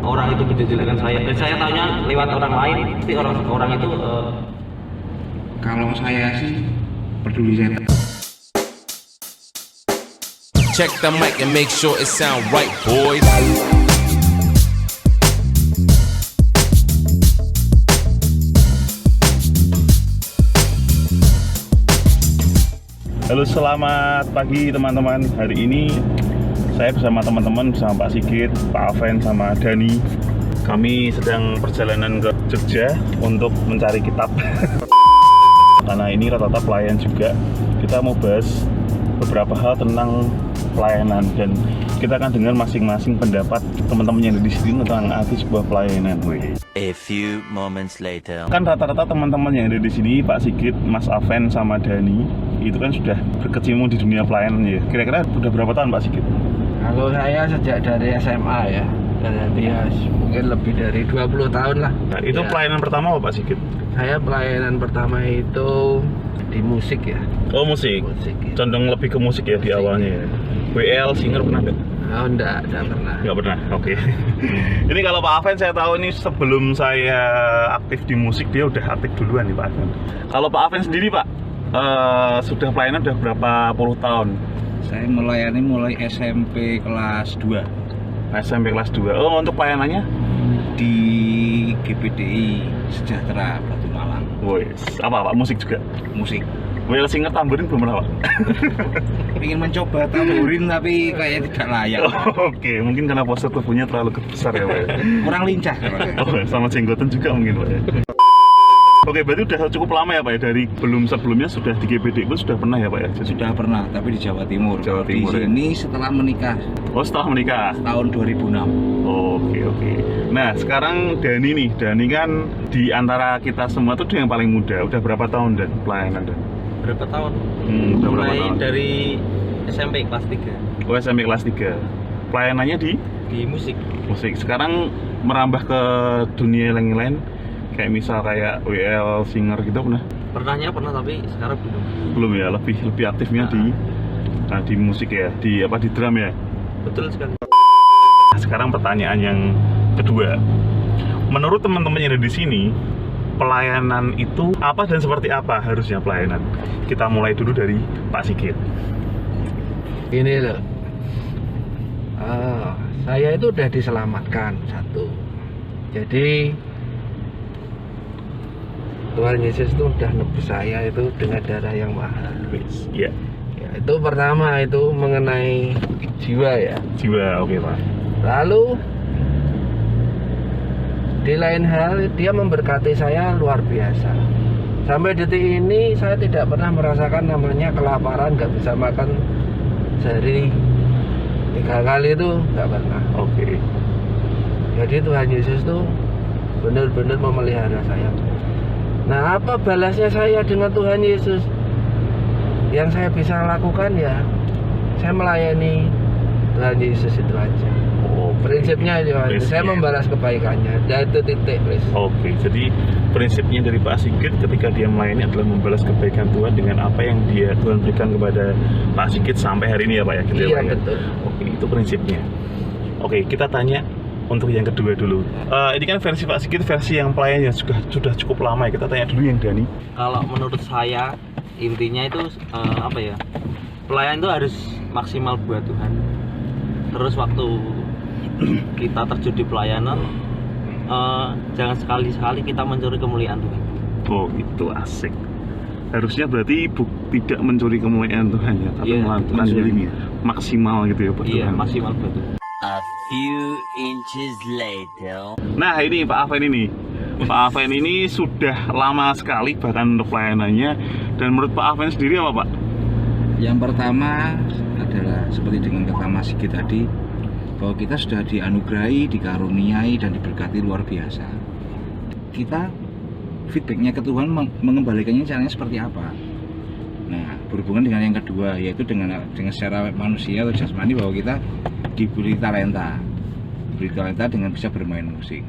orang itu menjelekkan saya, dan saya tanya lewat orang lain, pasti orang itu Kalau saya sih peduli saya. Check the mic and make sure it sound right, boys. Halo, selamat pagi teman-teman. Hari ini saya bersama teman-teman, bersama Pak Sigit, Pak Aven, sama Dani. Kami sedang perjalanan ke Jogja untuk mencari kitab. Karena ini rata-rata pelayan juga. Kita mau bahas beberapa hal tentang pelayanan, dan kita akan dengar masing-masing pendapat teman-teman yang ada di sini tentang arti sebuah pelayanan. A few moments later. Kan rata-rata teman-teman yang ada di sini, Pak Sigit, Mas Aven, sama Dani, itu kan sudah berkecimpung di dunia pelayanan ya. Kira-kira udah berapa tahun Pak Sigit? Kalau saya sejak dari SMA ya, dari mungkin lebih dari 20 tahun lah. Nah, itu ya. pelayanan pertama apa Pak Sigit? Saya pelayanan pertama itu di musik ya. Oh, musik. Ya. Condong lebih ke musik ya di awalnya ya. WL singer pernah nggak? Oh, enggak pernah. Nggak pernah, oke. Ini kalau Pak Aven saya tahu ini sebelum saya aktif di musik, dia udah aktif duluan nih Pak Aven. Kalau Pak Aven sendiri Pak, sudah pelayanan udah berapa puluh tahun? Saya melayani mulai SMP kelas 2 SMP kelas 2. Oh, untuk pelayanannya? di GPDI Sejahtera Batu Malang. Woi, apa Pak? Musik juga? Musik. WL singer tamburin belum pernah Pak? Ingin mencoba tamburin tapi kayaknya tidak layak. Oke, mungkin karena postur tubuhnya terlalu besar ya Pak ya? Kurang lincah kalau saya. Oh, sama jenggotan juga mungkin Pak ya? Oke, berarti udah cukup lama ya Pak ya? Dari sebelumnya sudah di GPD pun sudah pernah ya Pak ya? Sudah pernah, tapi di Jawa Timur. Jawa Timur, di sini setelah menikah Oh, setelah menikah? tahun 2006. Oke. Nah, sekarang Dani kan di antara kita semua tuh dia yang paling muda. Udah berapa tahun dan pelayanan dan? berapa tahun? Udah berapa Mulai tahun? dari SMP kelas 3 Oh, SMP kelas 3. Pelayanannya di musik. Sekarang merambah ke dunia yang lain, kayak misal kayak WL singer gitu pernah Tapi sekarang belum ya, lebih aktifnya di musik ya, di drum ya. betul sekali. Sekarang pertanyaan yang kedua, menurut teman-teman yang ada di sini, pelayanan itu apa dan seperti apa harusnya pelayanan? Kita mulai dulu dari Pak Sigit. Ini loh, saya itu udah diselamatkan satu. Jadi Tuhan Yesus itu udah nebus saya itu dengan darah yang mahal. Iya. Ya, itu pertama itu mengenai jiwa ya. Jiwa, oke Pak. Lalu di lain hal dia memberkati saya luar biasa. Sampai detik ini saya tidak pernah merasakan namanya kelaparan, nggak bisa makan sehari 3 kali itu nggak pernah. Oke. Jadi Tuhan Yesus tuh benar-benar memelihara saya. Nah, apa balasnya saya dengan Tuhan Yesus? Yang saya bisa lakukan ya, saya melayani Tuhan Yesus itu aja. Oh, Prinsipnya itu aja. Saya membalas kebaikannya. Dan itu titik, please. Oke, jadi prinsipnya dari Pak Sigit ketika dia melayani adalah membalas kebaikan Tuhan dengan apa yang Tuhan berikan kepada Pak Sigit sampai hari ini ya Pak ya? Gitu Iya, ya, Pak, ya? betul. Oke, itu prinsipnya. Oke, kita tanya untuk yang kedua dulu. Ini kan versi Pak Sigit, versi yang pelayan yang sudah cukup lama ya. Kita tanya dulu yang Dani. Kalau menurut saya intinya itu pelayan itu harus maksimal buat Tuhan. Terus waktu kita terjun di pelayanan, jangan sekali-sekali kita mencuri kemuliaan Tuhan. Oh, itu asik. Harusnya berarti tidak mencuri kemuliaan Tuhan ya, tapi melakukan yang maksimal gitu ya buat Iya, Tuhan. maksimal buat Tuhan. A few inches later. Nah, ini Pak Aven ini. Pak Aven ini sudah lama sekali bahkan untuk pelayanannya. Dan menurut Pak Aven sendiri apa Pak? Yang pertama adalah seperti dengan kata Mas Sigit tadi, bahwa kita sudah dianugerahi, dikaruniai, dan diberkati luar biasa. Kita feedbacknya ke Tuhan mengembalikannya caranya seperti apa? Nah, berhubungan dengan yang kedua, yaitu dengan secara manusia atau jasmani, bahwa kita diberi talenta dengan bisa bermain musik.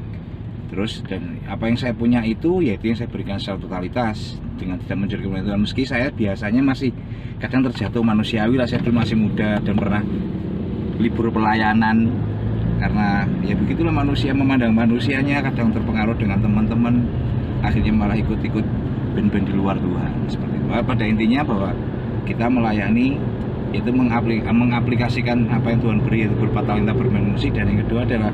Terus dan apa yang saya punya itu yaitu yang saya berikan secara totalitas dengan tidak mencuri kemuliaan Tuhan. Meski saya biasanya masih kadang terjatuh manusiawi lah, saya dulu masih muda dan pernah libur pelayanan karena ya begitulah manusia memandang manusianya, kadang terpengaruh dengan teman-teman, akhirnya malah ikut-ikut band-band di luar Tuhan seperti itu. Pada intinya bahwa kita melayani itu mengaplikasikan apa yang Tuhan beri, yaitu berupa talenta bermain musik, dan yang kedua adalah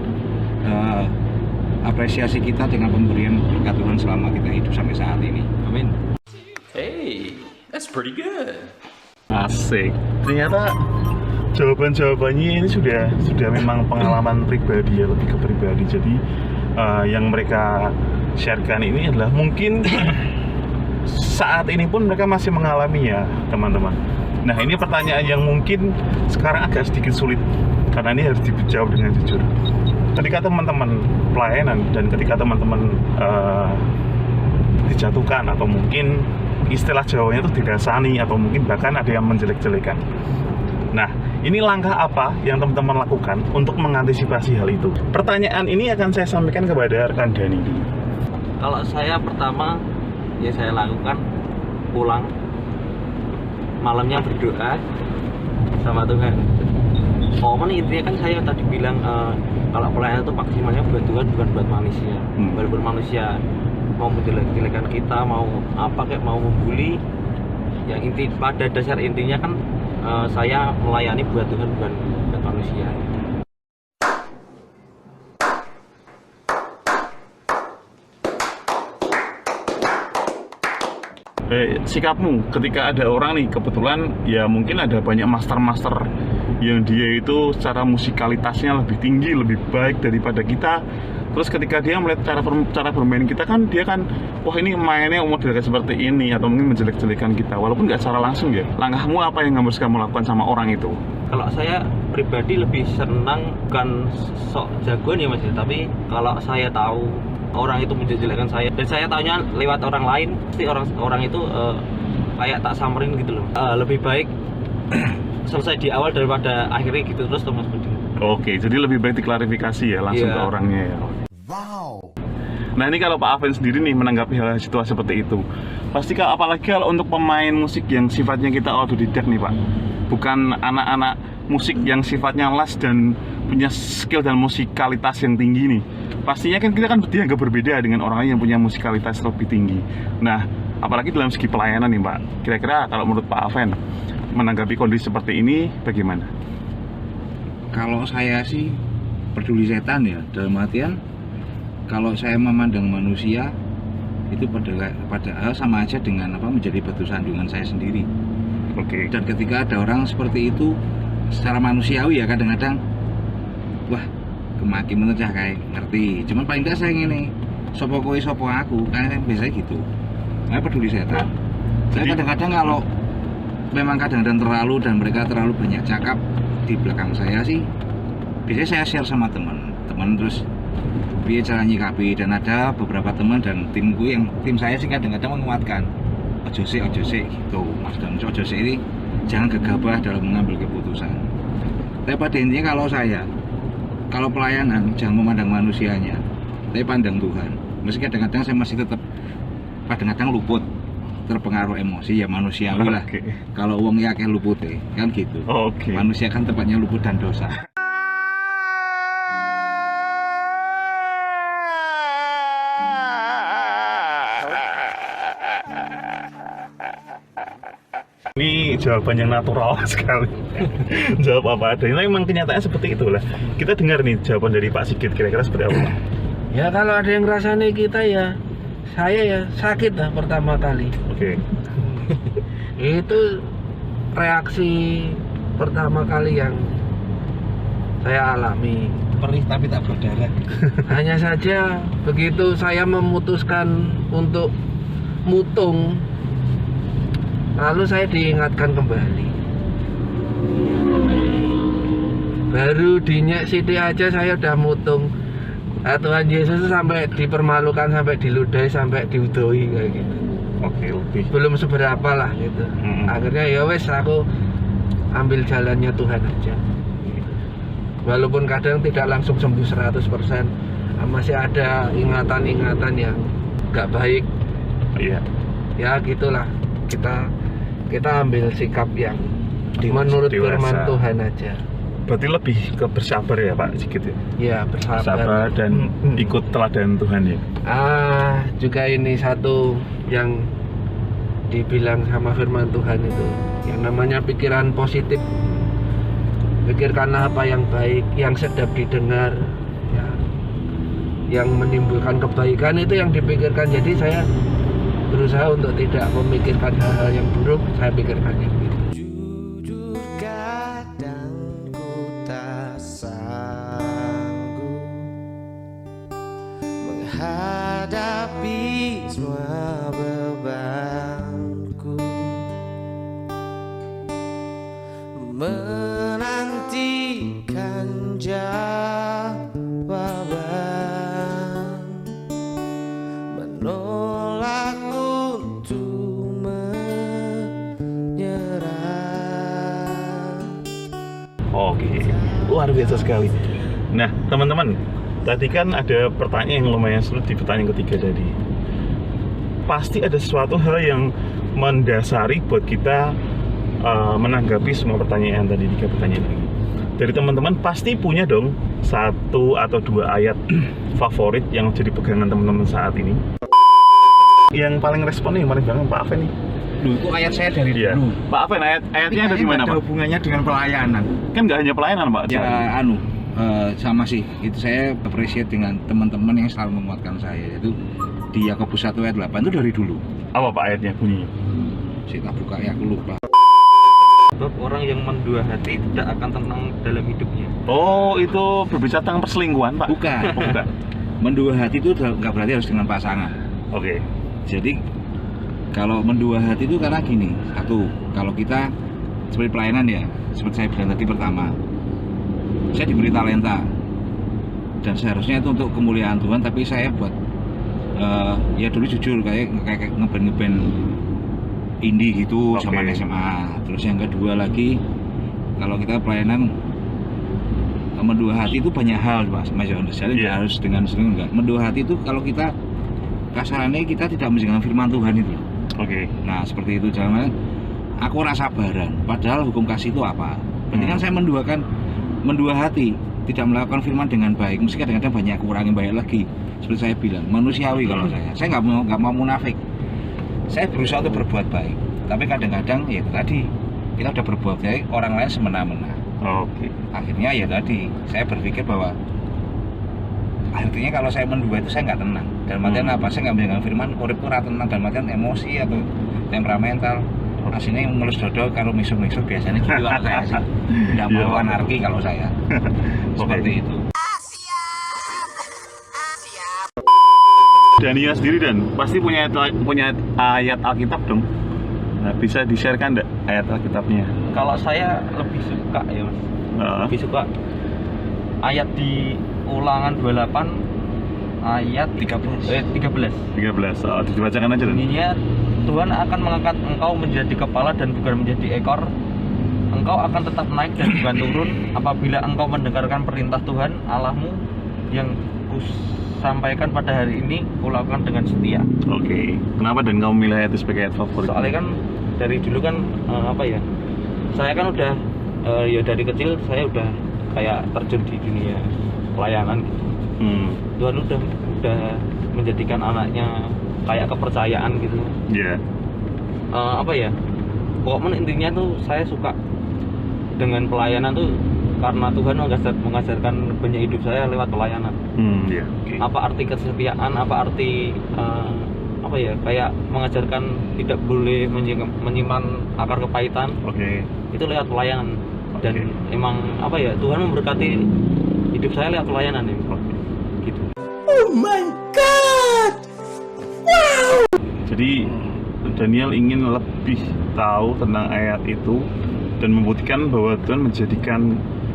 apresiasi kita dengan pemberian berkat Tuhan selama kita hidup sampai saat ini. Amin. Hey, that's pretty good. Asik. Ternyata jawaban-jawabannya ini sudah memang pengalaman pribadi ya, lebih ke pribadi. Jadi yang mereka sharekan ini adalah mungkin saat ini pun mereka masih mengalami ya teman-teman. Nah ini pertanyaan yang mungkin sekarang agak sedikit sulit karena ini harus dijawab dengan jujur. Ketika teman-teman pelayanan dan ketika teman-teman dijatuhkan atau mungkin istilah Jawanya itu didasani atau mungkin bahkan ada yang menjelek-jelekan. Nah, ini langkah apa yang teman-teman lakukan untuk mengantisipasi hal itu? Pertanyaan ini akan saya sampaikan kepada rekan Dani. Kalau saya pertama, ya saya lakukan pulang, malamnya berdoa sama Tuhan. Kan intinya kan saya tadi bilang kalau pelayanan itu maksimalnya buat Tuhan, bukan buat manusia. Walaupun manusia mau menjelek-jelekan kita, mau apa kayak mau membuli, yang inti pada dasar intinya kan saya melayani buat Tuhan, bukan buat manusia. Sikapmu ketika ada orang nih, kebetulan ya mungkin ada banyak master-master yang dia itu secara musikalitasnya lebih tinggi, lebih baik daripada kita. Terus ketika dia melihat cara bermain kita kan, dia kan wah ini mainnya model kayak seperti ini, atau mungkin menjelek-jelekan kita walaupun nggak secara langsung ya. Langkahmu apa yang harus kamu lakukan sama orang itu? Kalau saya pribadi lebih senang bukan sok jagoan ya Mas, tapi kalau saya tahu orang itu menjelek-jelekan saya dan saya tahunya lewat orang lain, pasti orang itu kayak tak samperin gitu loh. Lebih baik selesai di awal daripada akhirnya gitu terus Mas Budi. Oke, jadi lebih baik diklarifikasi ya langsung ke orangnya ya. Wow. Nah ini kalau Pak Aven sendiri nih menanggapi hal situasi seperti itu, pasti apalagi kalau untuk pemain musik yang sifatnya kita autodidak nih Pak, bukan anak-anak musik yang sifatnya las dan punya skill dan musikalitas yang tinggi nih, pastinya kan kita kan dianggap berbeda dengan orang lain yang punya musikalitas lebih tinggi. Nah apalagi dalam segi pelayanan nih Pak, kira-kira kalau menurut Pak Aven menanggapi kondisi seperti ini bagaimana? Kalau saya sih peduli setan ya, dalam artian kalau saya memandang manusia itu padahal sama aja dengan menjadi batu sandungan saya sendiri. Oke. Dan ketika ada orang seperti itu secara manusiawi ya kadang-kadang wah kemaki menerjah kayak ngerti. Cuman paling tidak saya ngene, sopo kowe sopo aku, kan biasanya gitu. Saya peduli setan. Saya kadang-kadang kalau memang kadang-kadang terlalu dan mereka terlalu banyak cakap di belakang saya sih, biasanya saya share sama teman terus dia cara nyikapi, dan ada beberapa teman dan tim saya sih kadang-kadang menguatkan ojo sih gitu Mas, dan ojo sih ini jangan gegabah dalam mengambil keputusan. Tapi pada intinya kalau pelayanan jangan memandang manusianya, tapi pandang Tuhan. Meski kadang-kadang saya masih tetap kadang-kadang luput terpengaruh emosi ya manusiawi lah. Kalau uang yakin luput kan gitu. Manusia kan tempatnya luput dan dosa. Ini jawaban yang natural sekali. Jawab apa adanya. Memang kenyataannya seperti itulah. Kita dengar nih jawaban dari Pak Sigit, kira-kira seperti apa? Ya kalau ada yang rasanya kita ya, saya ya sakit lah pertama kali. Oke. Itu reaksi pertama kali yang saya alami. Perih tapi tak berdarah. Hanya saja begitu saya memutuskan untuk mutung, lalu saya diingatkan kembali. Baru dinyek sidik aja saya udah mutung. Tuhan Yesus sampai dipermalukan, sampai diludahi, sampai diudoi kayak gitu. Oke, lebih. Belum seberapa lah gitu. Akhirnya ya wes aku ambil jalannya Tuhan aja. Walaupun kadang tidak langsung sembuh 100%, masih ada ingatan-ingatan yang gak baik. Iya. Ya gitulah, kita ambil sikap yang menurut firman Tuhan aja. berarti lebih ke bersabar ya Pak Sigit ya? Ya, bersabar. Bersabar dan ikut teladan Tuhan ya? Juga ini satu yang dibilang sama firman Tuhan itu, yang namanya pikiran positif. Pikirkanlah apa yang baik, yang sedap didengar, ya, yang menimbulkan kebaikan itu yang dipikirkan. Jadi saya berusaha untuk tidak memikirkan hal-hal yang buruk, saya pikirkan yang baik. Jujur kadang ku tak sanggup menghadapi semua bebanku, menantikan jawaban, menolak untuk menyerah. Oke, luar biasa sekali. Nah, teman-teman, tadi kan ada pertanyaan yang lumayan sulit di pertanyaan ketiga tadi. Pasti ada sesuatu hal yang mendasari buat kita menanggapi semua pertanyaan tadi, 3 pertanyaan ini. Dari teman-teman pasti punya dong 1 atau 2 ayat favorit yang jadi pegangan teman-teman saat ini. Yang paling responnya yang paling banget Pak Afen nih. Loh, itu ayat saya dari Iya. dulu. Pak Afen, ayatnya ada di mana Ada Pak? hubungannya dengan pelayanan. Kan nggak hanya pelayanan Pak. Ya sama sih, itu saya appreciate dengan teman-teman yang selalu menguatkan saya. Itu di Yakobus 1 ayat 8 itu dari dulu. Apa Pak ayatnya bunyinya? Saya tak buka ya, aku lupa. Sebab orang yang mendua hati tidak akan tenang dalam hidupnya. Oh, itu berbicara tentang perselingkuhan Pak? Bukan. Oh, bukan. Mendua hati itu nggak berarti harus dengan pasangan. Oke. Jadi kalau mendua hati itu karena gini, satu, kalau kita seperti pelayanan ya, seperti saya bilang tadi pertama, saya diberi talenta dan seharusnya itu untuk kemuliaan Tuhan, tapi saya buat ya dulu jujur kayak ngeband indie gitu Oke. zaman SMA. Terus yang kedua lagi, kalau kita pelayanan mendua hati itu banyak hal Mas Yohanes. Jadi Iya. harus dengan sering enggak. Mendua hati itu kalau kita kasarannya kita tidak menjalankan firman Tuhan itu. Oke. Nah seperti itu, jangan aku rasa sabaran. Padahal hukum kasih itu apa? Berarti kan saya mendua hati, tidak melakukan firman dengan baik. Mesti kadang-kadang banyak kurangin banyak lagi. Seperti saya bilang, manusiawi kalau saya nggak mau munafik. Saya berusaha untuk berbuat baik, tapi kadang-kadang ya itu tadi kita udah berbuat baik, orang lain semena-mena. Oke. Akhirnya ya tadi saya berpikir bahwa artinya kalau saya mendua itu saya nggak tenang. Dalam artian apa? Saya nggak menjalankan firman, urip ora tenang, dalam artian emosi atau temperamental. Aslinya ngelus dodo kalau misuk-misuk biasanya gitu kalau saya sih. Nggak mau Iya. anarki kalau saya. Seperti itu. Dania sendiri dan pasti punya ayat Alkitab dong. Nah, bisa di-sharekan nggak ayat Alkitabnya? Kalau saya lebih suka ya Mas, lebih suka ayat di Ulangan 28 ayat 13. 13. Oh, dibacakan aja dan. Bunyinya, Tuhan akan mengangkat engkau menjadi kepala dan bukan menjadi ekor. Engkau akan tetap naik dan bukan turun apabila engkau mendengarkan perintah Tuhan Allahmu yang kusampaikan pada hari ini, kulakukan dengan setia. Oke. Kenapa dan kamu milih ayat itu sebagai ayat favorit? Soalnya kan dari dulu kan saya kan udah ya dari kecil saya udah kayak terjun di dunia pelayanan gitu. Tuhan udah menjadikan anaknya kayak kepercayaan gitu. Iya. Pokoknya intinya tuh saya suka dengan pelayanan tuh karena Tuhan mengajarkan banyak hidup saya lewat pelayanan. Iya. Oke. Apa arti kesetiaan, apa arti kayak mengajarkan tidak boleh menyimpan akar kepahitan. Oke. Itu lewat pelayanan. Dan Oke. emang Tuhan memberkati hidup saya lewat pelayanan ya. Oke. Gitu. Jadi Daniel ingin lebih tahu tentang ayat itu dan membuktikan bahwa Tuhan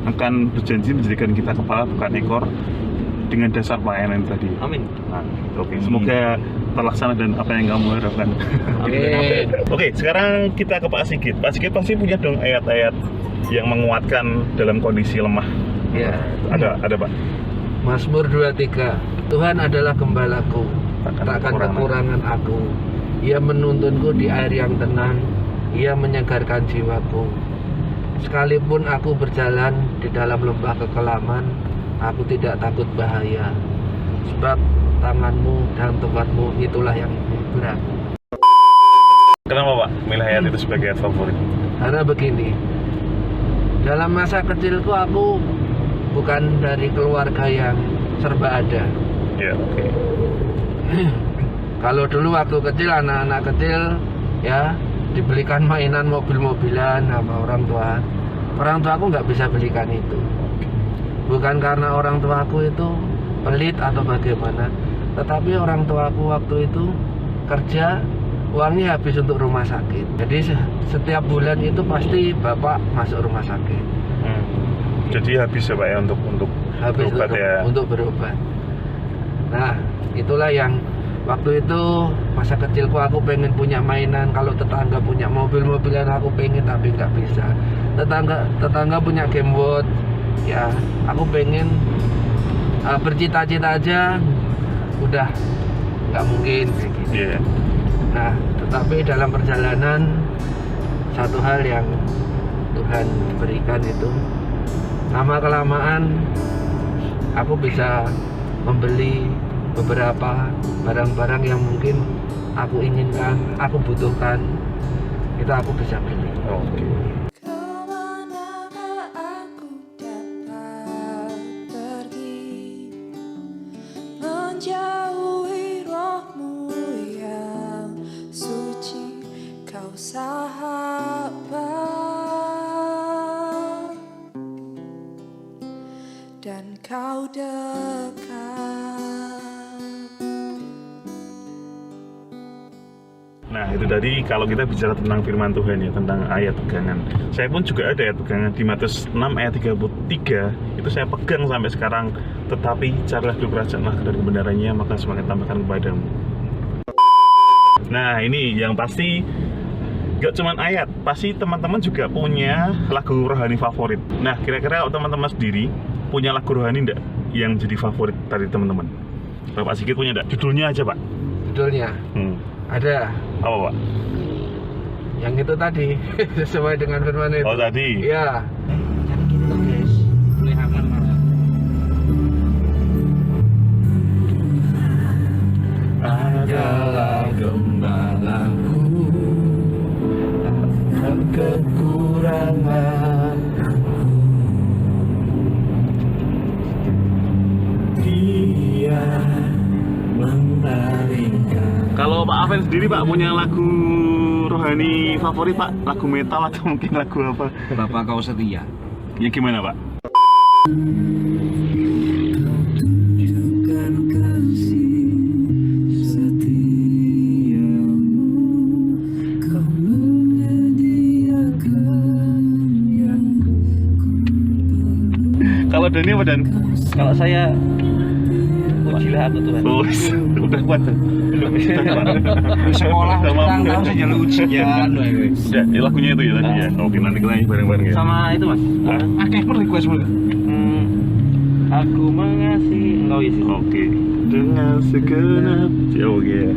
akan berjanji menjadikan kita kepala bukan ekor dengan dasar pelayanan tadi. Amin. Nah, oke. Semoga terlaksana dan apa yang kamu harapkan. Amin. Oke, sekarang kita ke Pak Sigit. Pak Sigit pasti punya dong ayat-ayat yang menguatkan dalam kondisi lemah. Ya. Ada Pak. Mazmur 23. Tuhan adalah gembalaku, takkan kekurangan aku. Ia menuntunku di air yang tenang, ia menyegarkan jiwaku. sekalipun aku berjalan di dalam lembah kekelaman, aku tidak takut bahaya, sebab tanganmu dan tempatmu itulah yang berat. Kenapa Pak milih ayat itu sebagai ayat favorit? Karena begini, dalam masa kecilku aku bukan dari keluarga yang serba ada. Ya, oke. Kalau dulu waktu kecil, anak-anak kecil ya dibelikan mainan mobil-mobilan sama orang tua. Orang tua aku nggak bisa belikan itu. Bukan karena orang tua aku itu pelit atau bagaimana, tetapi orang tua aku waktu itu kerja, uangnya habis untuk rumah sakit. Jadi setiap bulan itu pasti bapak masuk rumah sakit. Jadi habis ya Pak ya untuk Habis berobat ya. untuk berobat. Nah, itulah yang waktu itu masa kecilku aku pengen punya mainan. Kalau tetangga punya mobil-mobilan aku pengen tapi nggak bisa. Tetangga punya Game Watch, ya aku pengen bercita-cita aja udah nggak mungkin kayak gitu. Iya. Nah, tetapi dalam perjalanan satu hal yang Tuhan berikan itu, lama kelamaan aku bisa membeli beberapa barang-barang yang mungkin aku inginkan, aku butuhkan, itu aku bisa beli. Oke. Kemanakah aku dapat pergi, menjauhi rohmu yang suci, kau sahabat dan kau dekat. Nah itu tadi kalau kita bicara tentang firman Tuhan ya, tentang ayat pegangan. Saya pun juga ada ayat pegangan di Matius 6 ayat 33. Itu saya pegang sampai sekarang. Tetapi carilah dulu kerajaanlah dan kebenarannya, maka semakin tambahkan kepadamu. Nah ini yang pasti gak cuman ayat, pasti teman-teman juga punya lagu rohani favorit. Nah kira-kira teman-teman sendiri punya lagu rohani enggak yang jadi favorit dari teman-teman? Bapak Sigit punya enggak? Judulnya aja Pak. Judulnya ada. Apa Pak? Yang itu tadi sesuai dengan firman itu. Oh tadi? Iya. Jangan gitu guys, boleh aman malah. Adalah gembalaku dan kekurangan. Dia menaringkan. Kalau Pak Aven sendiri Pak punya lagu rohani favorit Pak? Lagu metal atau mungkin lagu apa? Bapak kau setia. Ya gimana Pak? Tunjukkan kasih setiamu, kau menyediakan yang ku perlu. Kalau Dani apa Dan? Kalau saya ujilah aku Tuhan. Oh, udah kuat tuh. Belum bisa Pak. Di sekolah Udah kita mampu. tahu saja ujian. Udah, ya, lagunya itu ya tadi ya. Oke, nanti kita nyanyi bareng-bareng ya. Sama itu Mas. Akeh pun request mulai. Aku mengasihi engkau Yesus. Oke, dengan segenap oke ya.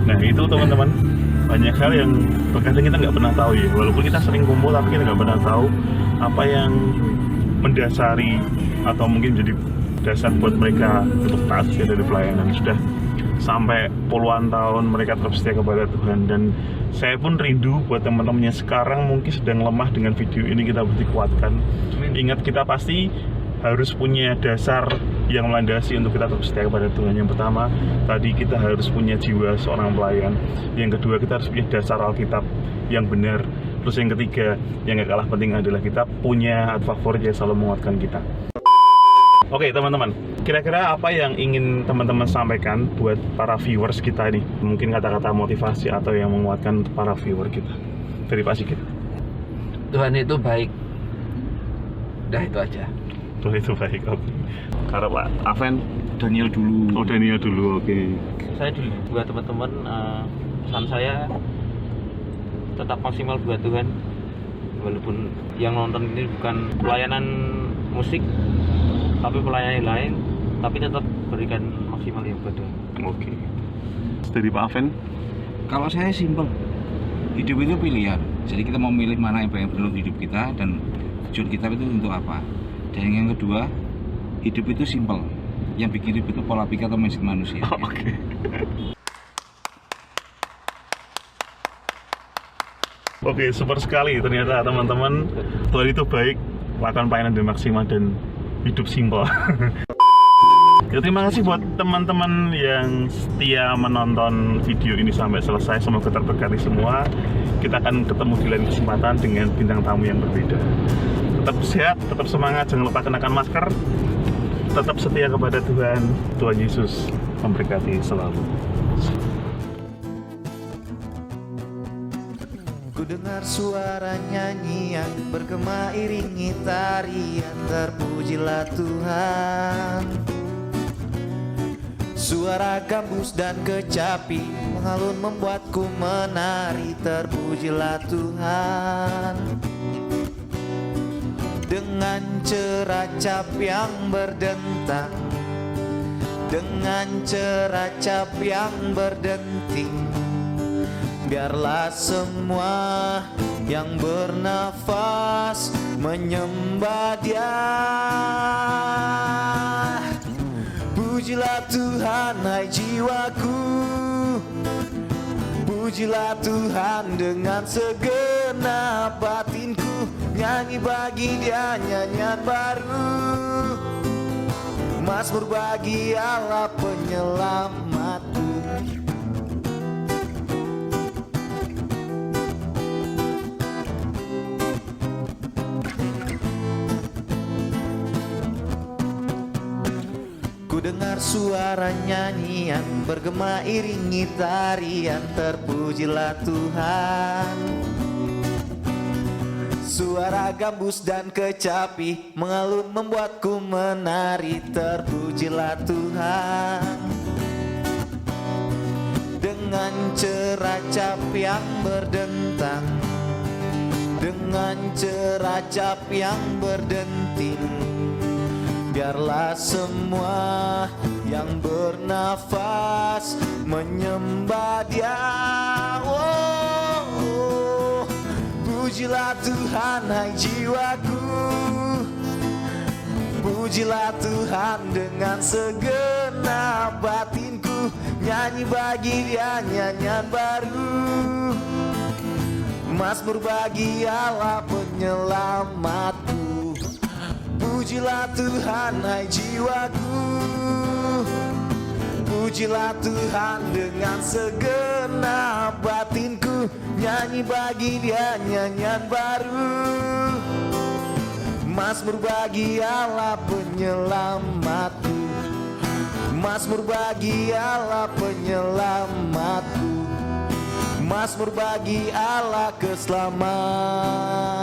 Nah itu teman-teman, banyak hal yang terkadang kita nggak pernah tahu ya. Walaupun kita sering kumpul tapi kita nggak pernah tahu apa yang mendasari atau mungkin jadi dasar buat mereka untuk taat setia dari pelayanan. Sudah sampai puluhan tahun mereka tetap setia kepada Tuhan. Dan saya pun rindu buat teman-temannya sekarang mungkin sedang lemah dengan video ini, kita mesti kuatkan. Ingat, kita pasti harus punya dasar yang melandasi untuk kita tetap setia kepada Tuhan. Yang pertama, tadi kita harus punya jiwa seorang pelayan. Yang kedua, kita harus punya dasar Alkitab yang benar. Terus yang ketiga, yang gak kalah penting adalah kita punya ayat favorit yang selalu menguatkan kita. Oke teman-teman, kira-kira apa yang ingin teman-teman sampaikan buat para viewers kita ini? Mungkin kata-kata motivasi atau yang menguatkan untuk para viewer kita. Dari Pak Sigit. Tuhan itu baik. Udah itu aja. Tuhan itu baik, oke. Kalau Pak Aven, Daniel dulu. oh Daniel dulu, oke. Saya dulu buat teman-teman, pesan saya tetap maksimal buat Tuhan, walaupun yang nonton ini bukan pelayanan musik tapi pelayanan yang lain, tapi tetap berikan maksimal yang buat Tuhan. Oke. Dari Pak Aven, Kalau saya simpel, hidup itu pilihan. Jadi kita mau milih mana yang paling perlu hidup kita dan tujuan kita itu untuk apa. Dan yang kedua, hidup itu simpel. Yang bikin hidup itu pola pikir atau mindset manusia. oke. Oke, super sekali ternyata teman-teman. Tuhan itu baik, lakukan pelayanan dengan maksimal dan hidup simpel. Ya, terima kasih buat teman-teman yang setia menonton video ini sampai selesai. Semoga terberkati semua. Kita akan ketemu di lain kesempatan dengan bintang tamu yang berbeda. Tetap sehat, tetap semangat, jangan lupa kenakan masker. Tetap setia kepada Tuhan. Tuhan Yesus memberkati selalu. Ku dengar suara nyanyian bergema iringi tarian, terpujilah Tuhan. Suara gambus dan kecapi mengalun membuatku menari, terpujilah Tuhan. Dengan ceracap yang berdentang, dengan ceracap yang berdenting, biarlah semua yang bernafas menyembah Dia. Pujilah Tuhan, hai jiwaku. Pujilah Tuhan dengan segenap batinku. Nyanyi bagi Dia nyanyian baru, mazmur bagi Allah penyelamatku. Ku dengar suara nyanyian bergema iringi tarian, terpujilah Tuhan. Suara gambus dan kecapi mengalun membuatku menari, terpujilah Tuhan. Dengan ceracap yang berdentang, dengan ceracap yang berdenting, biarlah semua yang bernafas menyembah Dia. Oh, pujilah Tuhan, hai jiwaku. Pujilah Tuhan dengan segenap batinku. Nyanyi bagi Dia nyanyian baru, mazmur bagi Allah penyelamatku. Pujilah Tuhan, hai jiwaku. Pujilah Tuhan dengan segenap batinku. Nyanyi bagi Dia nyanyian baru, mazmur bagi Allah penyelamatku. Mazmur bagi Allah penyelamatku. Mazmur bagi Allah keselamatan.